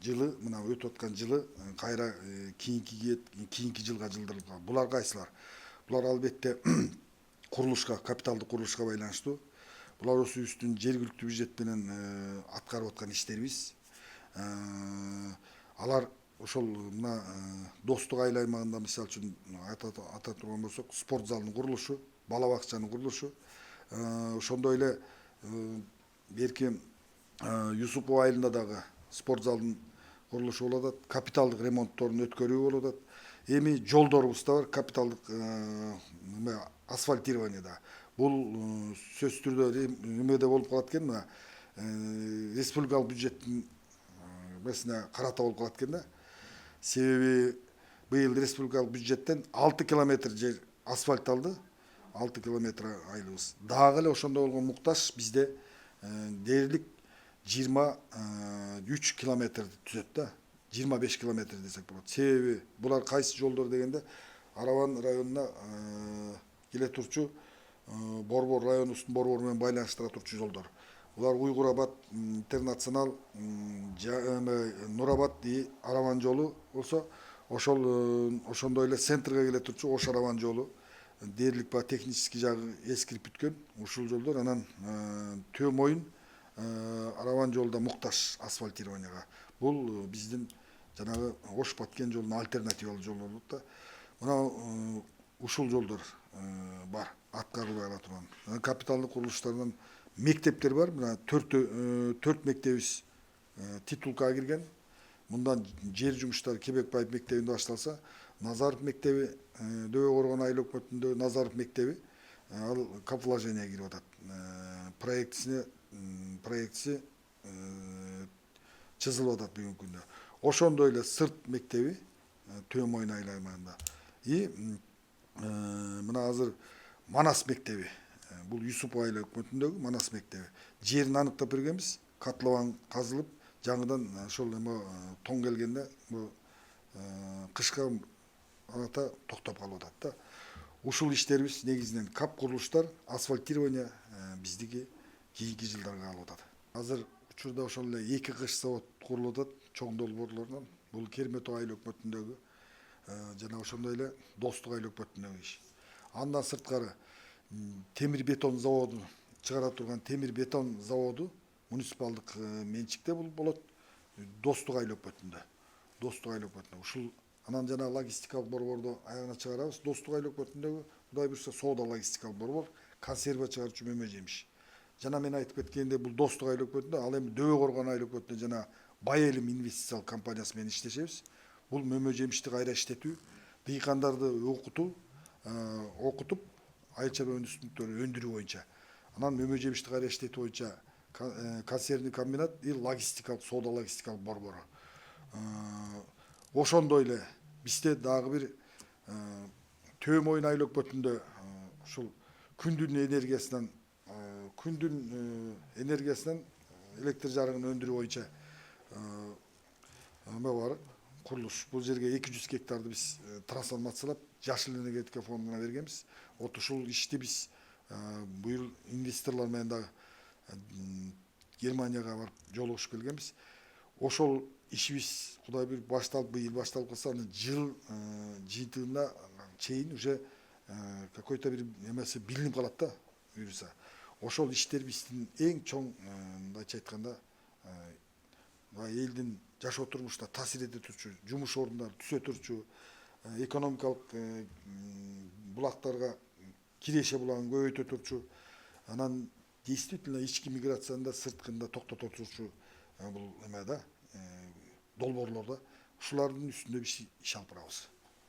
жылы мына өтүп аткан жылы кайра кийинки жылга жылдырылган. Булар кайсылар? Булар албетте курулушка, капиталдык курулушка байланыштуу. Булар өзүбүздүн жергиликтүү бюджет менен аткарып аткан иштерибиз. Алар ошол мына Достук айыл аймагында мисалы үчүн ата турган болсок, спорт залынын курулушу, бала бакчанын курулушу, ошондой эле берки Юсупов айылында дагы спорт залынын курулушу болуп атат, капиталдык ремонтторун өткөрүү болуп атат. Эми жолдорубуз да бар, капиталдык асфальтирование да. Бул сөзсүз түрдө эмеде болуп калат экен, мына республикалык бюджеттин месине карата болуп калат экен да. Себеби быйыл республикалык бюджеттен 6 километр жер асфальтталды, 6 километр айылыбыз. Дагы эле ошондой болгон муктаж бизде дээрлик 23 километр түзөт да. 25 километр десек болот. Себеби булар кайсы жолдор дегенде Араван районуна келе турчу Борбор районубуздун Борбор менен байланыштыра турчу жолдор. Булар Уйгурабад интернационал, Нурабад Араван жолу болсо, ошондой эле центрге келе турчу Ош Араван жолу дээрлик ба технический жагы эскирип бүткөн ушул жолдор. Анан Төө Моюн Араван жолда муктаж асфальтированияга. Бул биздин жанагы Ош Баткен жолунун альтернативалуу жолдор болот да. Мына ушул жолдор бар, аткарылбай кала турган. Капиталдык курулуштардан мектептер бар. Мына 4 мектебиз титулга кирген. Мындан жер жумуштары Кебекбаев мектебинде башталса, Назаров мектеби, Дөбө Коргон айыл өкмөтүндө Назаров мектеби ал капиталование кирип атат. Проектisi чызылып атат бүгүнкү күндө. Ошондой эле Сырт мектеби Төө Моюн айыл аймагында. Мына азыр Манас мектеби. Бул Юсупов айыл өкмөтүндөгү Манас мектеби. Жерин аныктап бергенбиз, котлован казылып, жаңыдан ошол эме тоң келгенде бул кышка ата токтоп калып атат да. Ушул иштерибиз негизинен кап курулуштар, асфальтирование биздики кийинки жылдарга калып атат. Азыр учурда ошол эле 2 кыш завод курулуп атат, чоң долбоорлордон. Бул Керметов айыл өкмөтүндөгү жана ошондой эле Достук айыл өкмөтүндөгү иш. Андан сырткары темир бетон заводу чыгара турган темир бетон заводу муниципалдык менчикте болот Достук айыл өкмөтүндө. Достук айыл өкмөтүндө. Ушул анан жана логистикалык борборду аягына чыгарабыз. Достук айыл өкмөтүндөгү Кудай буйрса соода логистикалык борбор, консерва чыгарчу мөмө жемиш. Жана мен айтып кеткендей бул Достук айыл өкмөтүндө, ал эми Дөбө Коргон айыл өкмөтүндө жана Байэлим инвестициялык компаниясы менен иштешебиз. Бул мөмө жемишти кайра иштетүү, дыйкандарды окутуп, айыл чарба өндүрүштүктөрү өндүрүү боюнча. Анан мөмө жемишти кайра иштетүү боюнча консервный комбинат и логистикалык, соода логистикалык борбору. Ошондой эле бизде дагы бир Төө Моюн айыл өкмөтүндө ушул күндүн энергиясынан электр жарыгын өндүрүү боюнча эме бар, курулуш. Бул жерге 200 гектарды биз трансформациялап, Жашыл энергетика фондуна бергенбиз. Вот ушул ишти биз быйыл инвесторлор менен дагы Германияга барып жолугушуп келгенбиз. Ошол ишибиз Кудай буйруп башталып, быйыл башталып калса, жыл жыйынтыгына чейин уже какой-то бир эмеси билинип калат да, буюрса. Ошол иштер биздин эң чоң, мындайча айтканда, элдин жашоо турмушуна таасир эте турчу, жумуш орундары түзө турчу, экономикалык булактарга киреше булагын көбөйтө турчу, анан действительно ички миграцияны да сырткында токтото турчу бул эме да, долбоорлор да. Ушулардын үстүндө биз иш алып барабыз.